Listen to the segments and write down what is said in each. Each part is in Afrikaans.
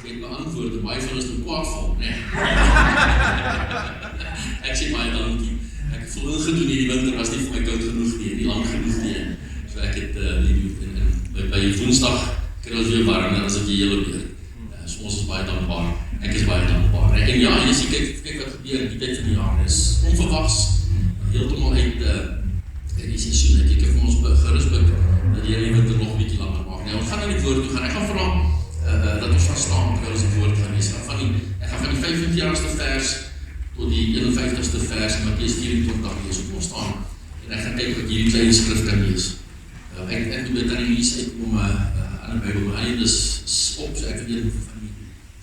het beantwoord, en baie van ons nou kwaad val, nee. Ek sê baie dankie. Ek voel ingedoen hierdie winter was nie vir my koud genoeg nie lang genoeg nie. So ek het by Woensdag kry ons weer warmer as ek die hele weer. So ons is baie dankbaar. Ek is baie dankbaar. En ja, jy sien, kyk wat gebeur die tyd van die jaar is onverwags, heeltemal uit die seisoen. Ek het vir ons gerus bid dat die Here die winter nog 'n bietjie langer maak. Nou, ons gaan na die woord toe gaan. Ek gaan vra dat ons gaan staan terwyl ons die woord gaan lees. Ek gaan van die 45ste vers tot die 51ste vers in Matteus 24 lees op ons staan. En ek gaan kyk wat hierdie klein skrif kan lees. Ek doe dit aan die lees uit om aan die Bybel, maar hy is op, so ek weet van die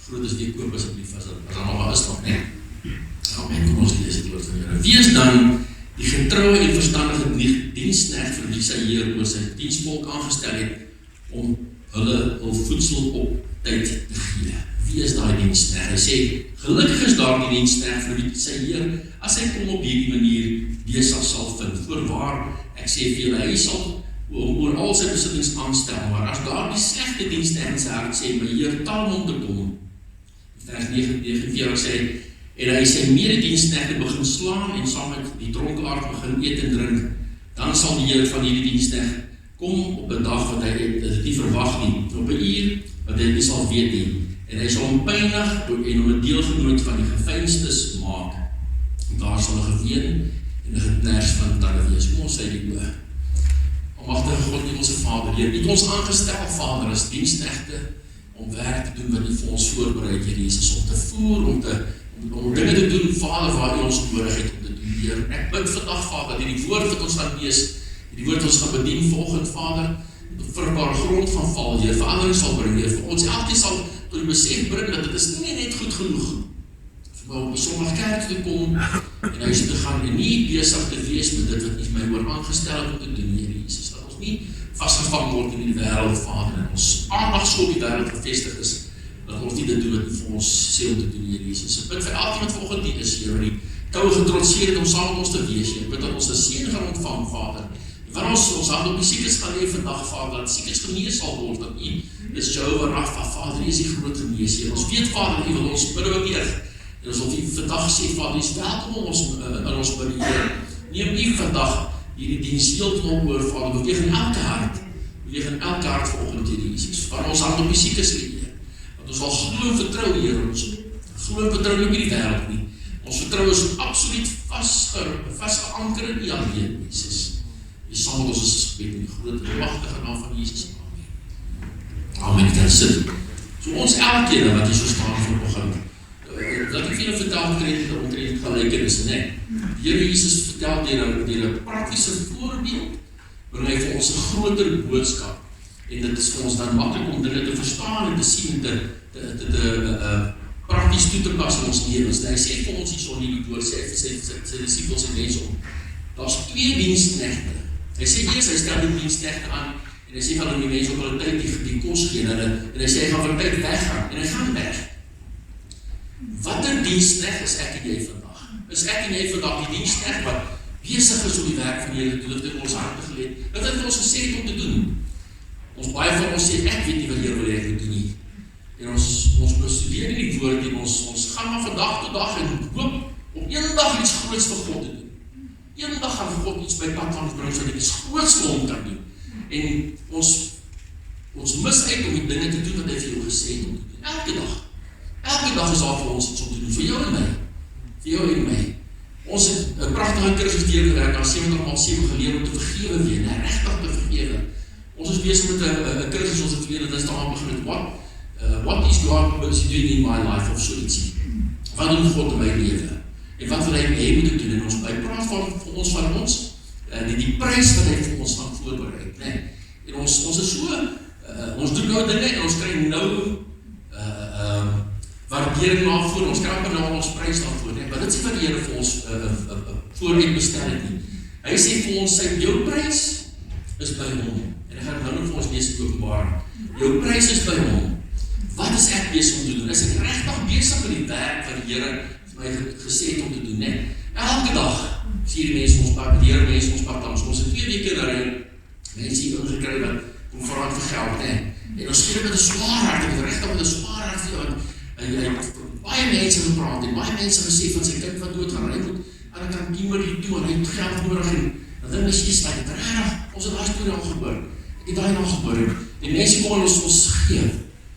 grootes die koop asseblief, as daar nog is nog, nee. Amen, kom ons lees die woord van die Here. Wie is dan die getroue en verstandige diensknegt vir wie sy Heer oor sy diensvolk aangestel het om hulle voedsel op tyd te gee? Wie is daai diensknegt? Hy sê, gelukkig is daar die diensknegt vir wie sy Heer, as hy kom op hierdie manier, besig sal vind. Voorwaar, ek sê vir julle, hy sal oor al sy besittings aanstel, maar as daar die slegte diensknegt in sy hart sê, my Heer, taal om te kom. Vers 49 sê, en hy sy medediensknegte begin slaan en saam met die dronkaard begin eet en drink, dan sal die Heer van hierdie diensknegt kom op 'n dag wat hy dit nie verwag nie, op 'n uur wat hy nie sal weet nie, en hy sal hom pynig en hom 'n deelgenoot van die geveinstes maak. En daar sal 'n geween en 'n geknars van tande wees. Kom ons sê die oë. Almagtige God, Hemelse Vader, Heer, het ons aangestel, Vader, as diensknegte om werk te doen wat U vir ons voorberei het, Heer Jesus, om te voer, om dinge te doen, Vader, waar U ons nodig het om te doen, Heer. Ek bid vandag, Vader, dat die woord wat ons gaan lees, die woord wat ons gaan bedien vanoggend, Vader, op vrugbare grond van val, Heer, verandering sal bring, Heer, vir ons elkeen sal tot die besef bring dat dit is nie net goed genoeg vir om op 'n Sondag kerk te kom en huis te gaan en nie besig te wees met dit wat U my oor aangestel het om te doen, Heer Jesus, dat ons nie vasgevang word in die wêreld, Vader, en ons aandag so op die wêreld gevestig is, dat ons nie dit doen wat U vir ons sê om te doen, Heer Jesus. Ek bid vir elkeen wat vanoggend hier is, Heer, wat die toue getrotseer het om saam met ons te wees, Heer. Ek bid dat ons 'n seën gaan ontvang, Vader. En wanneer ons hand op die siekes gaan lê vandag, Vader, dat siekes genees sal word, dat U is Jehovah Rapha, Vader, U is die groot genees, Heer. Ons weet, Vader, U wil ons bidde beweeg. En ons wil U vandag sê, Vader, U is welkom in ons bidde, Heer. Neem U vandag hierdie diens heeltemal oor, Vader, beweeg in elke hart. Beweeg in elke hart vanoggend, Heer Jesus. Wanneer ons hand op die siekes lê, Heer. Want ons wil glo en vertrou, Heer. Ons glo en vertrou nie op die wêreld nie. Ons vertrou is absoluut vasgeanker in U alleen, Jesus. U saam met ons is gebed in die groot en magtige naam van Jesus. Amen. Kan sit. So ons elkeen wat hier so staan vanoggend, dat ek vir julle vertel omtrent gelykenisse, nee. Die Here Jesus vertel deur 'n praktiese voorbeeld, bring hy vir ons 'n groter boodskap. En dit is vir ons dan maklik om dinge te verstaan en te sien en te prakties toe te pas in ons lewens. Hy sê vir ons hierson in die woord, sê vir sy disippels en mense om, daar's 2 diensknegte. Hy sê eers, hy stel die diensknegte aan, en hy sê van die mense op hulle tyd die kos gee, en hy sê hy gaan vir tyd weggaan, en hy gaan weg. Watter diensknegt is ek en jy vandag? Is ek en jy vandag die diensknegt wat besig is om die werk van die Here te doen, dit in ons harte geleed, wat het vir ons gesê het om te doen? Ons baie van ons sê, ek weet nie wat die Here wil hê ek moet doen nie. En ons bestudeer nie die woord en ons gaan maar van dag tot dag en hoop om eendag iets groots vir God te doen. Eendag gaan God iets by pad van ons bring, sodat ek iets groots vir hom kan doen. En ons mis uit om die dinge te doen wat hy vir jou gesê het om te doen. Elke dag is daar vir ons iets om te doen, vir jou en my. Vir jou en my. Ons het 'n pragtige kursus deurgewerk, aan 70x7 geleer om te vergewe weer, en regtig te vergewe. Ons is besig met 'n kursus, ons het weer, dit is daar begin met what is God doing in my life, of so ietsie. Wat doen God in my lewe? En wat wil hy hê moet ek doen? En ons praat van ons, die prys wat hy vir ons gaan voorberei, nee. En ons is so, ons doen nou dinge en ons kry nou waardering daarvoor, ons kry nou ons prys daarvoor, nee. Maar dit is nie wat die Here vir ons vooruit bestel het nie. Hy sê vir ons, jou prys is by hom. En hy gaan nou vir ons lees in Openbaring. Jou prys is by hom. Wat is ek besig om te doen? Is ek regtig besig met die werk wat die Here vir my gesê het om te doen, nee? Elke dag sien die mense ons pad, die Here mense ons pad langs. Ons het 2 weke daarin mense hier ingekry wat kom vooruit vir geld, nee. En ons gee met 'n swaar hart, met regtig met 'n swaar hart vir jou, want hy het baie mense gepraat, en baie mense gesê van sy kind wat dood gaan, hy moet aan die kant hier toe, en hy het geld nodig, en dan dink jy, dat het regtig, ons het daai storie al gehoor, ek het daai nog gehoor, die mense kom ons gee,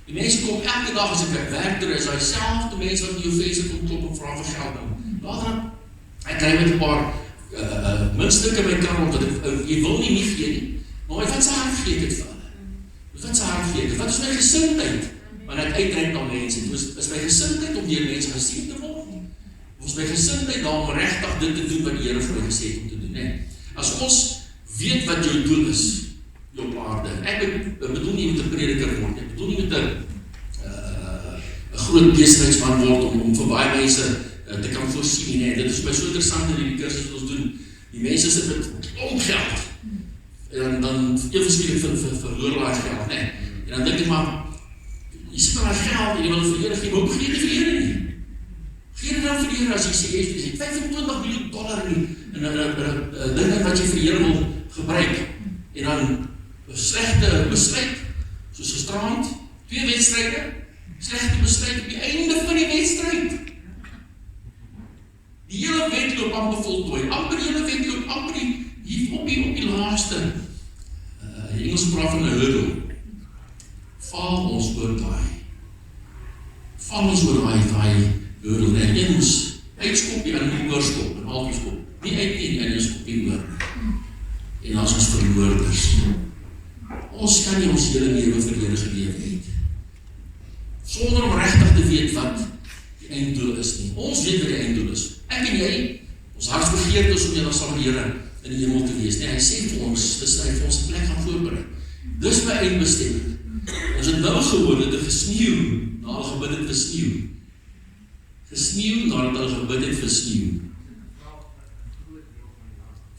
die mense kom elke dag as ek werk doen, is hy self die mense wat in jou venster kom klop en vra vir geld nou, dan, ek kry met 'n paar muntstukke in my kar rond, jy wil nie gee nie, maar wat sy hart gee dit vir hulle, wat sy hart gee dit, wat is my gesindheid, want ek uitreik na mense, is my gesindheid om deur mense gesien te word, of is my gesindheid daar om regtig dit te doen wat die Here vir my gesê het om te doen, nee. As ons weet wat jou doel is, jou op aarde, ek bedoel nie met 'n prediker word, ek bedoel nie met 'n groot besigheidsman word om vir baie mense te kan voorsien, nee, dit is my so interessant in die kursus wat ons doen, die mense sit met geld, en dan evenskielik verloor hulle geld, nee, en dan dink ek maar, jy sit maar geld, en jy wil vir Here gee, maar gee dit vir Here nie, gee dit dan vir Here, as jy sê, jy het $25 miljoen in een ding wat jy vir Here wil gebruik, en dan slegte besluit, soos gisterand, 2 wedstryde, slegte besluit op die einde van die wedstryd, die hele wedloop amper voltooi, amper die hele wedloop, amper hier op die laaste, die Engels praat van 'n hurdle, val ons oor daai hurdle, en jy moes uitskop, die ander nie oorskop, en half skop, nie uit nie, en jy skop nie oor, en as ons verloorders, ons kan nie ons hele lewe vir Here geleef het, sonder om regtig te weet wat die einddoel is nie, ons weet wat die einddoel is, ek en jy, ons hartsbegeerte is om jy dan saam met die Here in die hemel te wees, nee, hy sê vir ons, dis hy vir ons 'n plek gaan voorberei, dis my eindbestemming, ons het nou gehoor, dit het gesneeuw, na hulle gebid het gesneeuw, nadat hulle gebid het gesneeuw,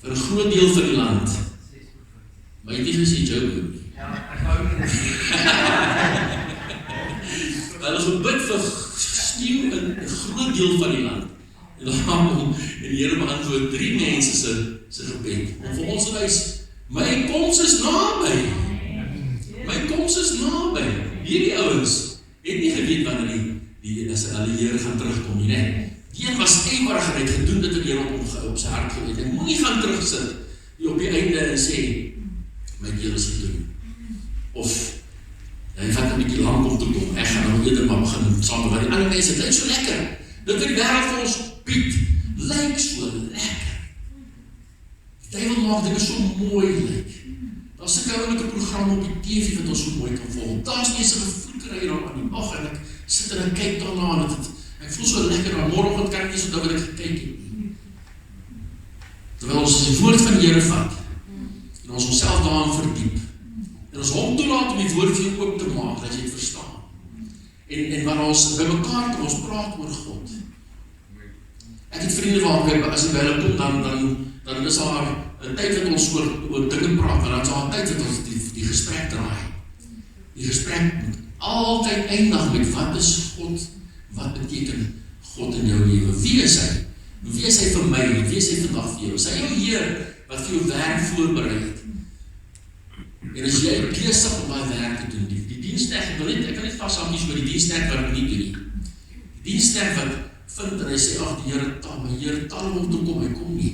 vir 'n groot deel van die land, maar jy het nie gesê Joburg nie, hulle gebid vir sneeuw in 'n groot deel van die land, en die Here beantwoord 3 mense se gebed, om vir ons te wys, my koms is naby, hierdie ouens het nie geweet wanneer die Here gaan terugkom nie, nee. Die een was eenmarig en het gedoen dit wat die Here op sy hart geweet, en moet nie gaan terugsit, die op die einde en sê, my deel is gedoen, of, hy vat 'n bietjie lank om te kom, ek gaan nou eerder maar begin saam met die ander mense, dit lyk so lekker, dit wat die wêreld vir ons bied, lyk so lekker, die duivel maak dinge so mooi lyk, daar's 'n ouelike program op die TV wat ons so mooi kan volg, daar's nie so gevoelkry dan aan die dag, en ek sit en ek kyk daarna, en ek voel so lekker, maar môreoggend kan ek nie so dat ek gekyk het, terwyl ons die woord van die Here vat, en ons onsself daarin verdiep, en ons hom toelaat om die woord vir jou oop te maak, dat jy het verstaan, en wanneer ons by mekaar kom, ons praat oor God, ek het vriende waar, as ek by hulle kom, dan is daar 'n tyd wat ons oor dinge praat, maar dan is daar 'n tyd wat ons die gesprek draai, die gesprek moet altyd eindig met wat is God, wat beteken God in jou lewe, wie is hy? Wie is hy vir my? Wie is hy vandag vir jou? Is hy jou Heer wat vir jou werk voorberei het? En as jy besig om daai werk te doen, die diensknegt, ek kan net vashou nie oor die diensknegt wat nie doen nie. Die diensknegt wat vind en hy sê, ag die Here taal, my Here taal om te kom, hy kom nie.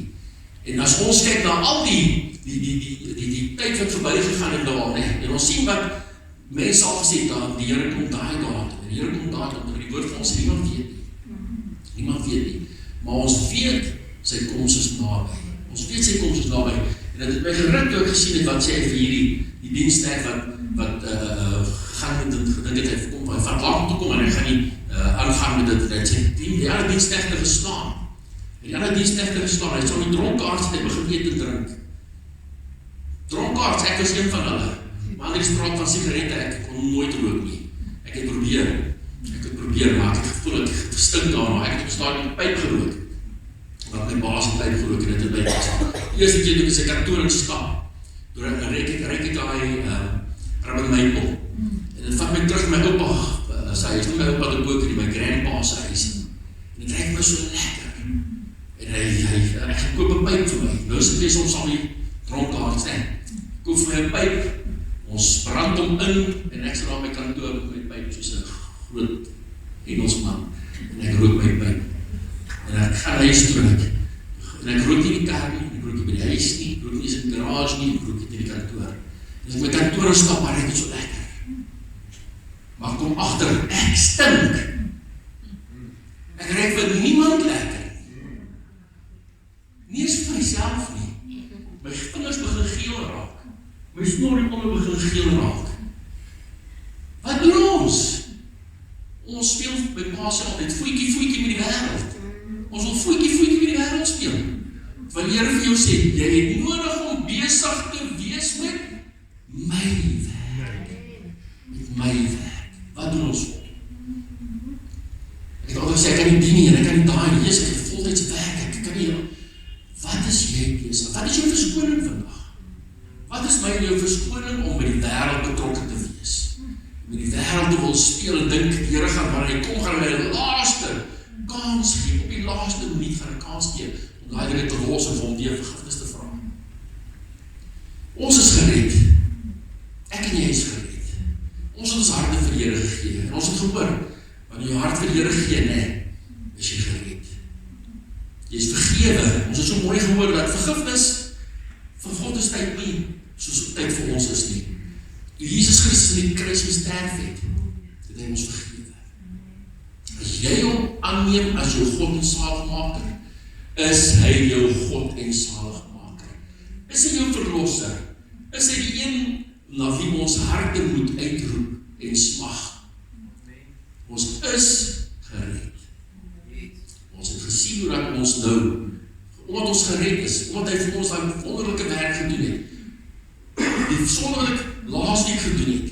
En as ons kyk na al die tyd wat verby gegaan het daar, nee, en ons sien wat mense al gesê het, die Here kom daai datum, en die Here kom daai datum, en die woord van ons niemand weet nie, maar ons weet sy koms is naby, en dit het my geruk toe ek gesien het, wat sê hy vir die diensknegt wat gaan met dit, gedink het, hy vat lang toe kom, en hy gaan nie aangaan met dit, en sy die ander diensknegte geslaan, hy het so die dronkaards, hy begin eet en drink, dronkaards, ek was een van hulle, maar ander is praat van sigarette, ek kon nooit rook nie, ek het probeer, maar ek het gevoel, ek het gestink daarna, ek het op stadium die pyp gerook, wat my baas die pyp gerook, en dit het by gestaan, die eerste keer toe ek sy kantoor in stap, door ek reik ek daai Rabbi Michael, en het vat my terug my opa, sy huis, nie my opa de koker, my grandpa sy huis, en het reik my so lekker, en hy gekoop 'n pyp vir my, nou is het wees ons al die dronkaards, koop vir my 'n pyp, Ons brand hom in, en ek sit daar by kantoor met my pyp, soos 'n groot Engelsman, en ek rook my pyp. En ek gaan huis toe, en ek rook nie die kerk nie, ek rook nie by die huis nie, ek rook nie in die garage nie, ek rook nie in die kantoor. En as ek my kantoor stap, maar ek het so lekker. Maar ek kom agter, ek stink. Ek ruik vir niemand lekker. Nie eens vir myself nie. My vingers begin geel raak. My snorrie onder begin geel raak. Wat doen ons? Ons speel by pa sê altyd voetjie met die wêreld. Ons wil voetjie met die wêreld speel. Wanneer die Here vir jou sê, jy het nodig om besig te wees met my werk. Met my werk. Wat doen ons? Ek het altyd gesê, ek kan nie die nie, en ek kan nie daai nie, ek het voltyds werk, ek kan nie, wat is jy besig? Wat is jou verskoning vandag? Wat is my jou verskoning om met die wêreld betrokke te wees? Met die wêreld te wil speel en dink, die Here gaan, maar hy kom gaan my die laaste kans gee, op die laaste minuut gaan 'n kans gee, om daai dinge te los en vir hom weer vergifnis te vra. Ons is gered. Ek en jy is gered. Ons het ons harte vir die Here gegee. En ons het gehoor, wanneer jy hart vir die Here gee, nee, is jy gered. Jy is vergewe. Ons het so mooi gehoor dat vergifnis van God is tyd nie, soos tyd vir ons is nie. Jesus Christus in die kruis gesterf het, het hy ons vergewe. As jy hom aanneem as jou God en saligmaker, is hy jou God en saligmaker. Is hy jou verlosser? Is hy die een na wie ons harte moet uitroep en smag? Ons is gered. Ons het gesien hoe dat ons nou, omdat ons gered is, omdat hy vir ons daai wonderlike werk gedoen het, die sonde wat ek laas week gedoen het,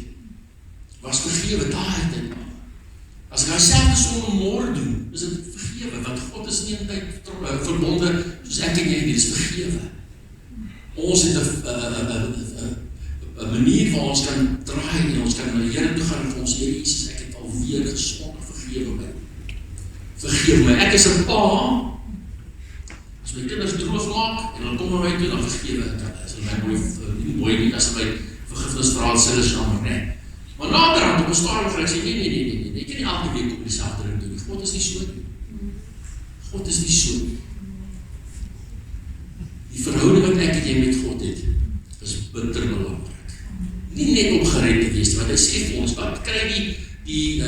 was vergewe, daar het hy. As ek hy selfde sonde môre doen, is dit vergewe, want God is nie altyd verbonde, soos ek en jy nie, is vergewe. Ons het 'n manier waar ons kan draai en ons kan na die Here toe gaan en vir ons Here Jesus, ek het alweer gesonde, vergewe my. Vergewe my, ek is 'n pa, as my kinders droog maak, en dan kom my toe, dan vergewe ek hulle, as hulle my mooi nie, as hulle my vergifnis vra, sê hulle jammer, nee. Maar naderhand, op 'n stadium vir ek sê, nee, ek kan nie elke week op dieselfde ding doen, God is nie so nie. God is nie so nie. Die verhouding wat ek en jy met God het, is bitter belangrik. Nie net om gered te wees, want hy sê vir ons, wat kry die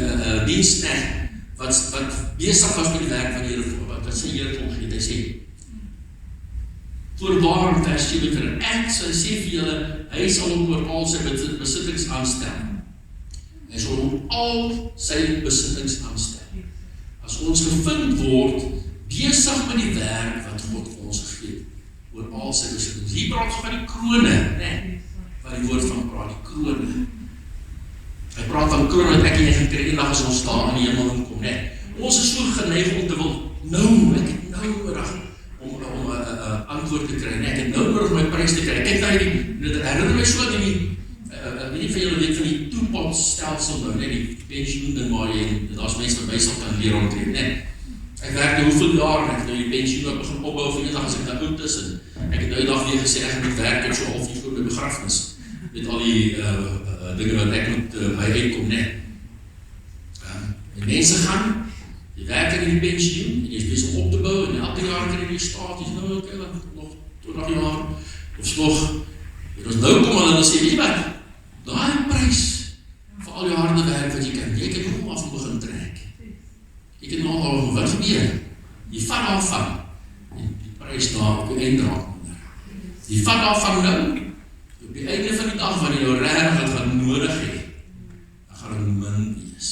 diensknegt, wat besig was met die werk van die Here, wat sy Here omgeet, hy sê, voorwaar in vers 7, ek sal sê vir julle, hy sal hom oor al sy besittings aanstel. Hy sal hom al sy besittings aanstel. As ons gevind word, besig met die werk wat God vir ons gegee het, oor al sy besittings. Hier praat ons van die krone, nee, waar die woord van praat, die krone. Hy praat van krone wat ek en jy gekry, eendag as ons daar in die hemel inkom, nee. Ons is so geneig om te wil, ek het nou nodig, om antwoord te kry, nee, ek het nou nodig om my prys te kry. Kyk nou dit herinner my so aan die, weet nie van julle weet van die toepotstelsel nou, nee, die pensioen ding waar jy, daar's mense wat bysal kan leer omtrent, nee. Ek werk nou hoeveel jaar en ek het nou die pensioen begin opbou vir eendag as ek nou oud is en ek het nou die dag weer gesê ek moet werk tot so half uur voor my begrafnis met al die dinge wat ek moet by uitkom, nee. En mense gaan, jy werk in die pensioen en jy is besig om op te bou en elke jaar kan jy die staat, jy is nou oké, nog 20 jaar of nog, en ons nou kom en dan sê, weet jy wat, daai prys vir al die harde werk wat jy kan nog af en begin trek. Jy kan nog al wat gebeur. Jy vat daarvan en die prys daar op die eindraad. Jy vat daarvan nou, op die einde van die dag wanneer jy nou regtig gaan nodig hê, dan gaan dit min wees.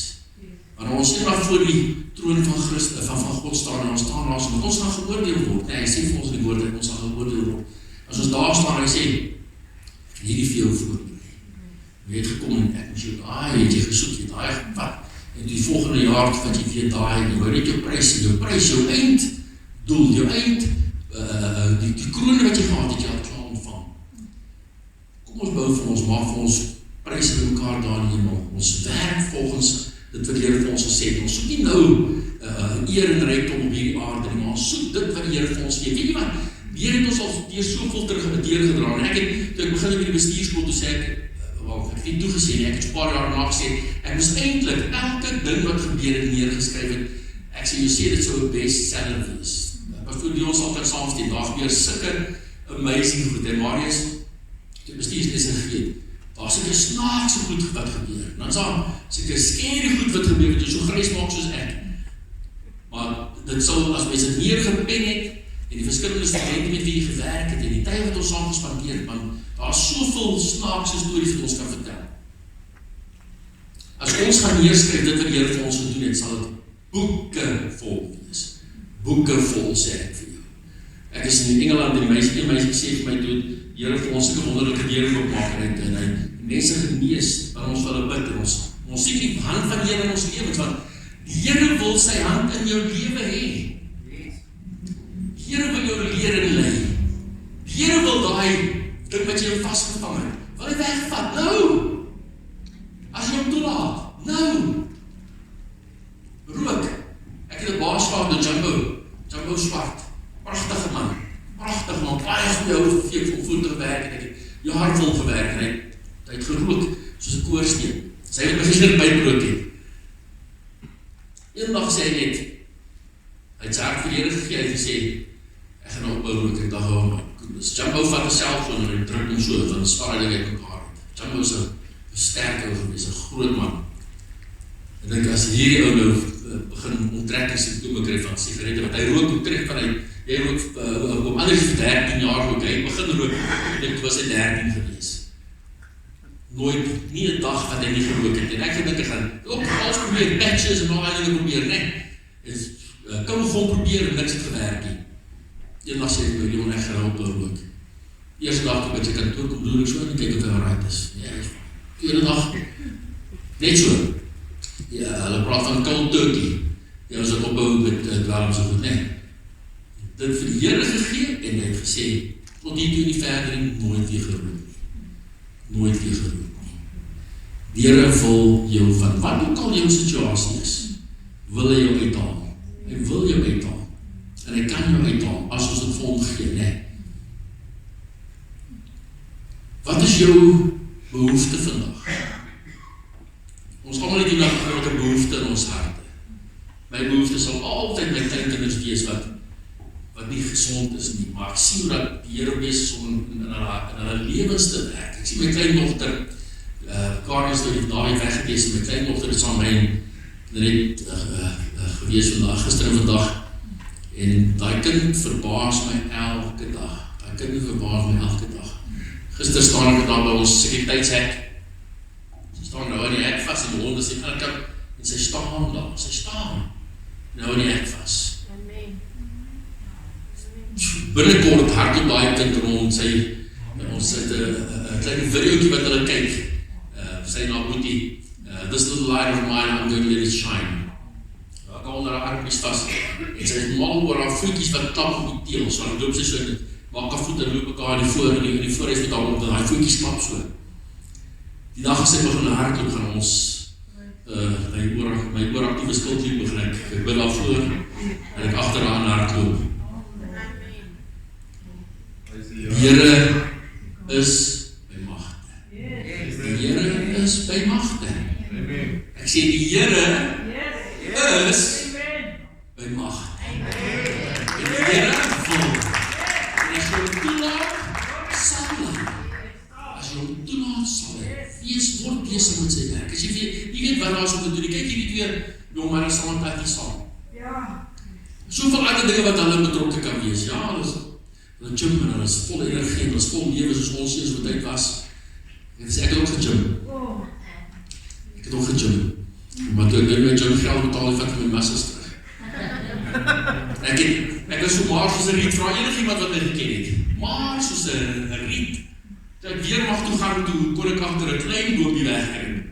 Maar ons sê maar voor die troon van Christus, van God staan en ons staan daar, want ons gaan geoordeel word. Nee, hy sê vir ons die woord dat ons gaan geoordeel word. As ons daar staan, hy sê, ek het hierdie vir jou voorberei. Jy het gekom en ek moes jou daai, het jy gesoek, jy daai gevat. En die volgende jaar wat jy weer daai, jy wou net jou prys, jou einddoel, jou die kroon wat jy gehad het, jy al klaar ontvang. Kom ons bou vir ons, maak vir ons pryse by mekaar daar in die hemel. Ons werk volgens dit wat die Here vir ons gesê het. Ons soek nie nou eer en rykdom op hierdie aarde nie, maar ons soek dit wat die Here vir ons gee. Weet jy wat? Die Here het ons al deur soveel deurgedra. En ek het, toe ek begin met die bestuurskool, toe sê ek, wel, ek het nie toegesê nie, ek het 'n paar jaar na gesê, ek moes eintlik elke ding wat gebeur het neergeskryf het, ek sê, jy sê dit sou 'n bestseller wees. Pastoor Dion sal altyd saam steen, daar gebeur sulke amazing goed, en Marius, die bestuursles en gegeet, daar is sulke snaakse goed wat gebeur, dan is daar sulke scary goed wat gebeur, wat jy so grys maak soos ek, maar dit sal, as mens dit neergepen het, en die verskillende studente met wie jy gewerk het, en die tyd wat ons saam gespandeer het, want daar is soveel snaakse stories wat ons kan vertel. As ons gaan neerskryf, dit wat die Here vir ons gedoen het, sal dit boeke vol wees. Boeke vol, sê ek vir jou. Ek is in Engeland, en een meisie sê vir my toe, die Here vir ons sulke wonderlike deur oopmaak, en hy mense genees, waar ons vir hulle bid, en ons sien die hand van die Here in ons lewens, want die Here wil sy hand in jou lewe hê. Die Here wil jou leer en lei. Die Here wil daai ding wat jy jou vasgevang het, wil hy wegvat, nou! As jy hom toelaat, nou! Rook, ek het 'n baas gehad, die Jumbo Swart, pragtige man, baie goeie ou veevoer gewerk, en ek het jaarvol gewerk, en hy het gerook, soos 'n koorsteen, sy het begin byprook het. Eendag sê hy net, hy het sy hart vir die Here gegee, hy het gesê, ek gaan ophou rook, ek dacht, oh my goodness, Jumbo vat 'n selfoon, en hy druk hom so, dan spaar hy uit mekaar. Jumbo is 'n sterk ou gewees, 'n groot man. Ek dink as hierdie ou nou begin onttrekkingssymptome kry van sigarette, want hy rook omtrek van hy rook om anders vir 13 jaar rook, hy begin rook, ek dink was hy 13 gewees. Nooit, nie 'n dag wat hy nie gerook het, en ek gedink ek gaan ook alles probeer, patches en al die dinge probeer, nee, kan we gewoon probeer en niks het gewerk nie. Eendag sê ek, Leon, ek gaan op rook. Eerste dag toe by sy kantoor kom doen ek so, en kyk of hy right is. Ja, tweede dag, net so. Ja, hulle praat van cold turkey. Ja, ons het opbouw met waarom so goed, nee. Dit vir die Here gegee, en hy het gesê, tot die toe nie verder nie, nooit weer gerook nie. Nooit weer gerook nie. Die Here wil jou van wat ook al jou situasie is, wil hy jou uithaal. Hy wil jou uithaal. En hy kan jou uithaal, as ons het vir hom gegee, nee. Wat is jou behoefte vandag? Ons allemaal het die dag met 'n behoefte in ons harte. My behoefte sal altyd my kleinkinders wees wat nie gezond is nie, maar ek sien dat die Here besig is om in hulle lewens te werk. Ek sien my kleindochter, Karin is door die Dawie weggewees, en my kleindochter is aan my net gewees vandag, gister en vandag, en die kind verbaas my elke dag. Die kind verbaas my elke dag. Gister staan ek daar by ons sekuriteitshek. Sy staan nou in die hek vast, en die honde sê, en sy staan daar, sy staan nou in die hek vast. Binnenkort hardloop daai kind rond, ons het 'n klein videoetjie wat hulle kyk, sy na Boetie, this little light of mine, I'm going to let it shine. Ek hou onder haar armies vast, en sy het mal oor haar voetjies wat klap op die teel, so dan loop sy so, maak haar voet en loop mekaar in die voorhuis met haar op, en haar voetjies klap so. Die dag as sy begin hardloop, gaan ons my ooractieve skildkliep begin ek bid daarvoor, en ek agter haar hardloop. Die Here is by magte. Die Here is by magte. Ek sê die Here is by magte. En die Here wil, en as jy hom toelaat, sal hy. As jy hom toelaat, sal hy. Word besig met sy werk. As jy weet wat daar is om te doen, kyk hierdie twee jong manne saam met Patty saam. Soveel ander dinge wat hulle betrokke kan wees. Ja, hulle is gym en hulle is vol energie en hulle is vol lewe soos ons eens wat uit was. En sê ek het ook gegym. Ek het ook gegym. Maar toe ek my gym geld betaal, die vat my massas terug. Ek is so maar soos 'n riet, vra enigiemand wat my geken het. Maar soos 'n riet. Toe ek weer mag toe gaan, toe kon ek agter 'n klein boopie wegkry.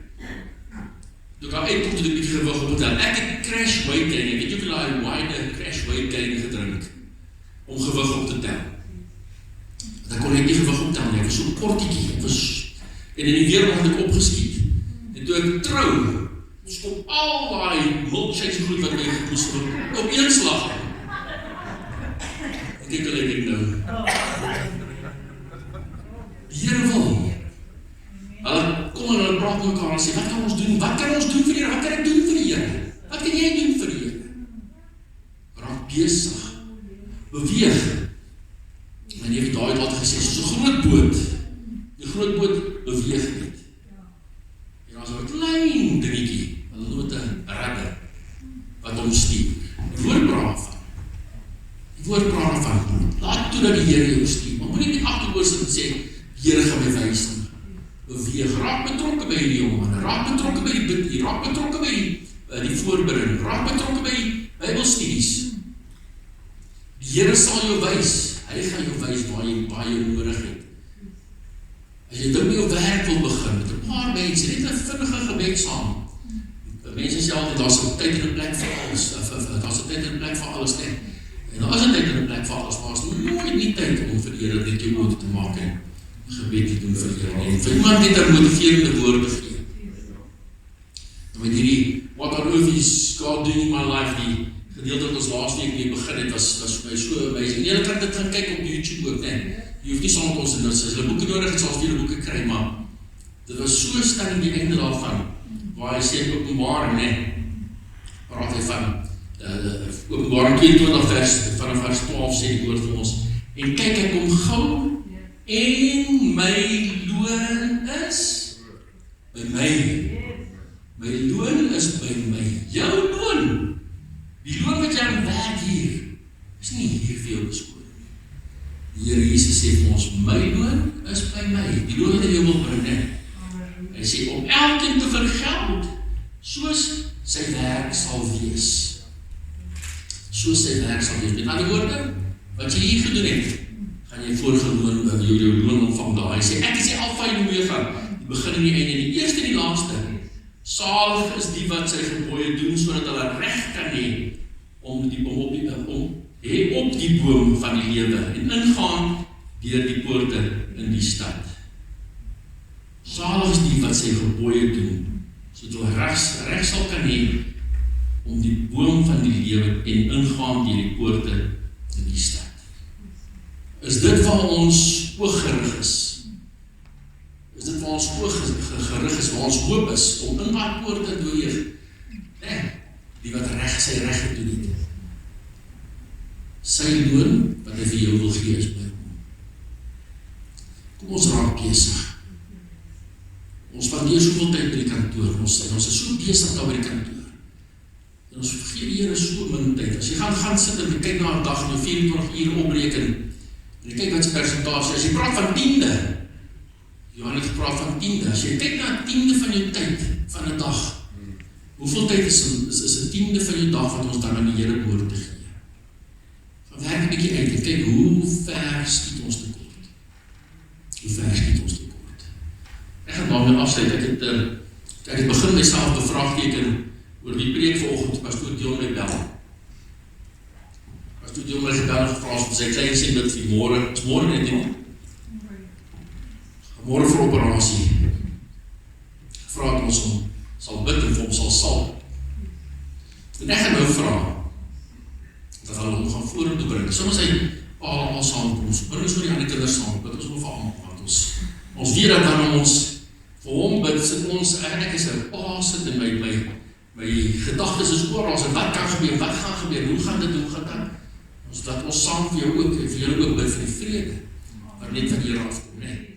Toe ek uitkom toe ek die gewig op hotel. Ek het crash weight training, weet jy hoeveel daai wide crash weight training gedrink om gewig op te tel. Dan kon ek nie gewig optel nie, ek was so kortiekie, en in die weerlig het ek opgeskiet. En toe ek trou, skop al die milkshakes goed wat my gekoes op een slag. En kyk hulle ek nou. Die Here wil. praat met mekaar en sê, wat kan ons doen? Wat kan ons doen vir die Here? Wat kan ek doen vir die Here? Wat kan jy doen vir die Here? Raak besig. Beweeg. My neef het daai altyd gesê, soos 'n groot boot. Die groot boot beweeg net. En dan is 'n klein dingetjie, hulle noem dit 'n rudder, wat hom stuur. Die woord praat van. Die woord praat van. Laat toe dat die Here jou stuur. Maar moenie net agteroor sit en sê, die Here gaan my wys nie. Beweeg, raak betrokke by die jongmanne, raak betrokke by die bid, raak betrokke by die voorbereiding, raak betrokke by die Bybelstudies. Die Here sal jou wys, hy gaan jou wys waar jy nodig het. As jy dink by jou werk wil begin, met 'n paar mense, net 'n vinnige gebed saam. Mense sê altyd, daar's 'n tyd en 'n plek vir alles, daar's 'n tyd en 'n plek vir alles, net. En daar is 'n tyd en 'n plek vir alles, maar is nooit nie tyd om vir die Here dit jou oor te maak en gebed te doen vir die Here. En vir iemand net 'n motiverende woord te gee. En met hierdie, what on earth is God doing in my life, die gedeelte wat ons laas week mee begin het, was vir my so amazing. Jy kan dit gaan kyk op YouTube ook, nee. Jy hoef nie saam met ons te nuts, as jy boeke nodig het, sal jy boeke kry, maar dit was so sterk in die einde daarvan, waar hy sê Openbaring, nee, praat hy van Openbaring 22 vanaf vers 12 sê die woord vir ons, en kyk, ek kom gou, en my loon is by my. My loon is by my. Jou loon, die loon wat jy aan werk hier, is nie hier vir jou beskoor. Die Here Jesus sê vir ons, my loon is by my. Die loon wat hy jou wil bring, nee. Hy sê, om elkeen te vergeld, soos sy werk sal wees. Soos sy werk sal wees. Met ander woorde, wat jy hier gedoen het, gaan jy voorgeloon, jou loon ontvang daar. Hy sê, ek is die Alpha en Omega, die begin en die einde, die eerste en die laaste. Salig is die wat sy gebooie doen, sodat hulle reg kan hê, om op die boom van die lewe, en ingaan deur die poorte in die stad. Salig is die wat sy gebooie doen, sodat hulle reg sal kan hê, om die boom van die lewe, en ingaan deur die poorte in die stad. Is dit waar ons oog gerig is? Is dit waar ons oog gerig is, waar ons hoop is, om in die poorte te beweeg? Nee, die wat sy reg gedoen het. Sy loon, wat hy vir jou wil gee, is by hom. Kom ons raak besig. Ons spandeer soveel tyd by die kantoor, ons is so besig daar by die kantoor. En ons vergeet die Here so min tyd. As jy gaan sit en kyk na 'n dag, en jy 24 uur opreken, en jy kyk wat se persentasie, as jy praat van 10de, Johan het gepraat van 10de, as jy kyk na 10de van jou tyd, van 'n dag, hoeveel tyd is 'n 10de van jou dag, wat ons dan aan die Here behoort te gee? Van werk 'n bietjie uit, en kyk, hoe ver skiet ons tekort? Hoe ver skiet ons tekort? Ek gaan daarmee afsluit, ek het begin myself bevraagteken, oor die preek vanoggend, Pastoor Dion my bel. Pastoor Dion my gebel en gevra vir sy klein sien dit vir môre, is môre net nie? Môre vir operasie. Vra het ons om sal bid en vir hom sal salf. En ek gaan nou vra, dat hulle hom gaan vorentoe bring. Soms hy al saamkom, bring ons met die ander kinders saam, bid ons vir almal, want ons weet dat dan ons vir hom bid, sit ons, ek is 'n pa, sit in my gedagtes is oor ons, en wat kan gebeur, wat gaan gebeur, hoe gaan dat ons saam vir jou ook, vir julle ook bid vir die vrede, wat net van hier afkom, nee.